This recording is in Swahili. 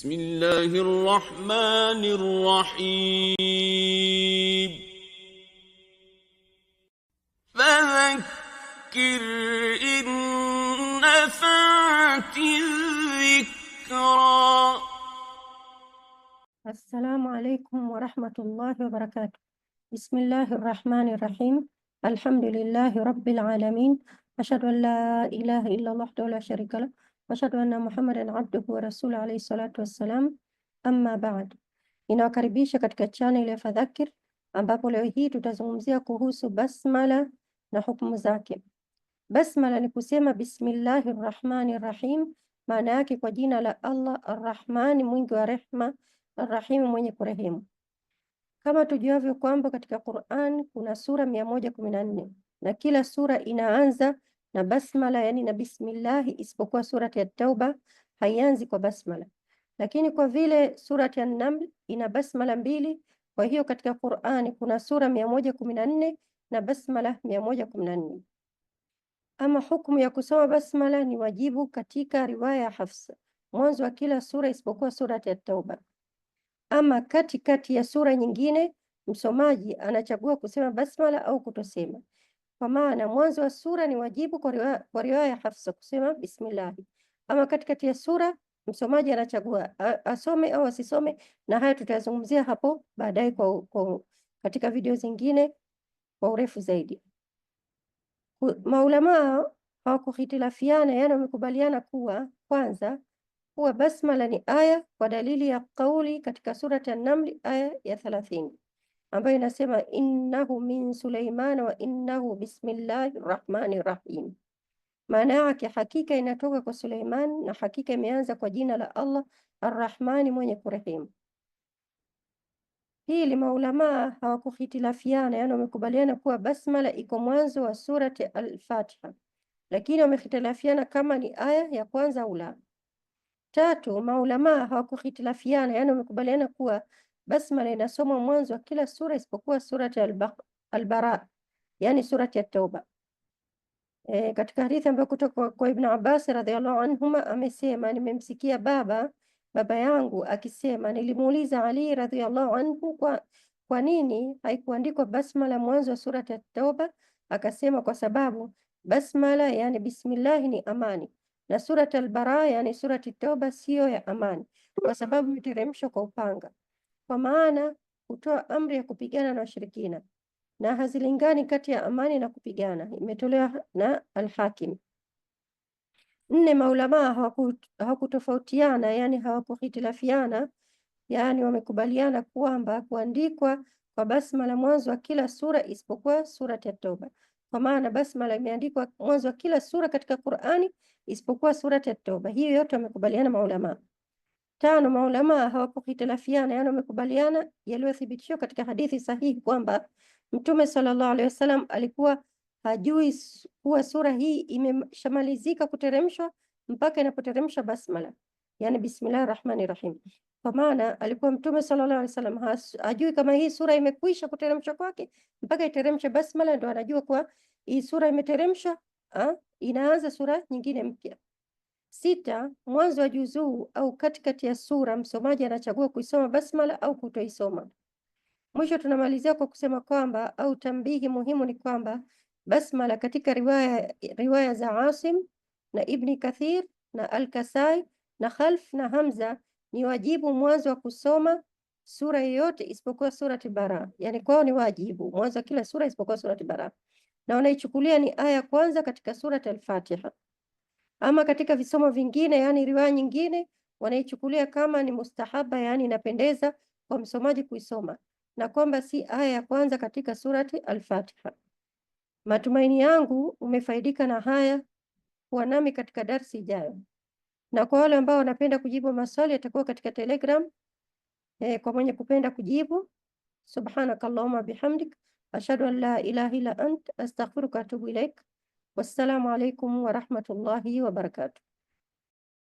بسم الله الرحمن الرحيم فذكر إن نفعت الذكرى. السلام عليكم ورحمة الله وبركاته. بسم الله الرحمن الرحيم. الحمد لله رب العالمين. أشهد أن لا إله إلا الله وحده لا شريك له وأشهد أن محمدا عبده ورسوله عليه الصلاة والسلام. Amma baad, ninawakaribisha katika channel ya Fadhakir ambapo leo hii tutazungumzia kuhusu basmala na hukumu zake. Basmala ni kusema bismillahir rahmanir rahim, maana yake kwa jina la Allah Arrahmani, mwingi wa rehma, Arrahim, mwenye kurehemu. Kama tujuavyo kwamba katika Qur'an kuna sura 114 na kila sura inaanza na basmala, yani na bismillahi, isipokuwa surati ya Tauba haianzi kwa basmala. Lakini kwa vile surati ya Naml ina basmala 2, kwa hiyo katika Qur'ani kuna sura 114 na basmala 114. Ama hukumu ya kusoma basmala ni wajibu katika riwaya ya Hafsa, mwanzo wa kila sura isipokuwa surati ya Tauba. Ama katikati ya sura nyingine msomaji anachagua kusema basmala au kutosema. Kwa maana mwanzo wa sura ni wajibu kwa riwaya ya Hafsa kusema bismillah. Ama katikati ya sura msomaji anachagua asome au asisome, na haya tutazungumzia hapo baadaye katika video zingine kwa urefu zaidi. Maulama hawakuhitilafiana, yani wamekubaliana kwanza kuwa basmala ni aya kwa dalili ya kauli katika surati an-Naml aya ya 30 ambayo inasema innahu min Sulaimana wa innahu bismillahir rahmanir rahim. Maana yake hakika inatoka kwa Suleiman na hakika imeanza kwa jina la Allah Arrahmani, mwenye kurehemu. Pili, maulama hawakuhitilafiana, yani wamekubaliana kuwa basmala iko mwanzo wa surati al-Fatiha, lakini wamehitilafiana kama ni aya ya kwanza au la. Tatu, maulama hawakuhitilafiana, yani wamekubaliana kuwa basmala inasomwa mwanzo wa kila sura isipokuwa surati al-Bara, yani surati ya Tauba. Katika hadithi ambayo kutoka kwa Ibn Abbas radhiallahu anhuma amesema, nimemsikia baba yangu akisema, nilimuuliza Ali radhiallahu anhu kwa nini haikuandikwa basmala mwanzo wa surati ya Tauba. Akasema kwa sababu basmala yani bismillah ni amani, na surati al-Bara yani surati Tauba sio ya amani, kwa sababu imeteremshwa kwa upanga, kwa maana kutoa amri ya kupigana na washirikina, na hazilingani kati ya amani na kupigana. Imetolewa na Al-Hakim. 4, maulama hawakutofautiana, yani hawakuhitilafiana, yani wamekubaliana kwamba kuandikwa kwa basmala mwanzo wa kila sura isipokuwa surati ya Tauba, kwa maana basmala imeandikwa mwanzo wa kila sura katika Qur'ani isipokuwa surati ya Tauba. Hiyo yote wamekubaliana maulama. 5, maulama hawakuhitilafiana, yani wamekubaliana yaliyothibitishwa katika hadithi sahihi kwamba Mtume sallallahu alaihi wasallam alikuwa hajui kuwa sura hii imeshamalizika kuteremshwa mpaka inapoteremsha basmala, yani bismillahir rahmanir rahim. Kwa maana alikuwa Mtume sallallahu alaihi wasallam hajui kama hii sura imekwisha kuteremshwa kwake mpaka iteremshe basmala, ndio anajua kuwa hii sura imeteremshwa, inaanza sura nyingine mpya. 6, mwanzo wa juzuu au katikati ya sura msomaji anachagua kuisoma basmala au kutoisoma. Mwisho tunamalizia kwa kusema kwamba au tambihi muhimu ni kwamba basmala katika riwaya za Asim na Ibn Kathir na Al-Kasai na Khalf na Hamza ni wajibu mwanzo wa kusoma sura yoyote isipokuwa surati Bara, yani kwao ni wajibu mwanzo wa kila sura isipokuwa surati Bara, na wanaichukulia ni aya kwanza katika surati Al-Fatiha. Ama katika visomo vingine, yani riwaya nyingine, wanaichukulia kama ni mustahaba, yani inapendeza kwa msomaji kuisoma, na kwamba si aya ya kwanza katika surati Al-Fatiha. Matumaini yangu umefaidika na haya. Kuwa nami katika darsi ijayo, na kwa wale ambao wanapenda kujibu maswali yatakuwa katika Telegram kwa mwenye kupenda kujibu. Subhanakallahumma bihamdik ashhadu an la ilaha illa ant astaghfiruka wa atubu ilaik. Wassalamu alaikum wa rahmatullahi wa barakatuh.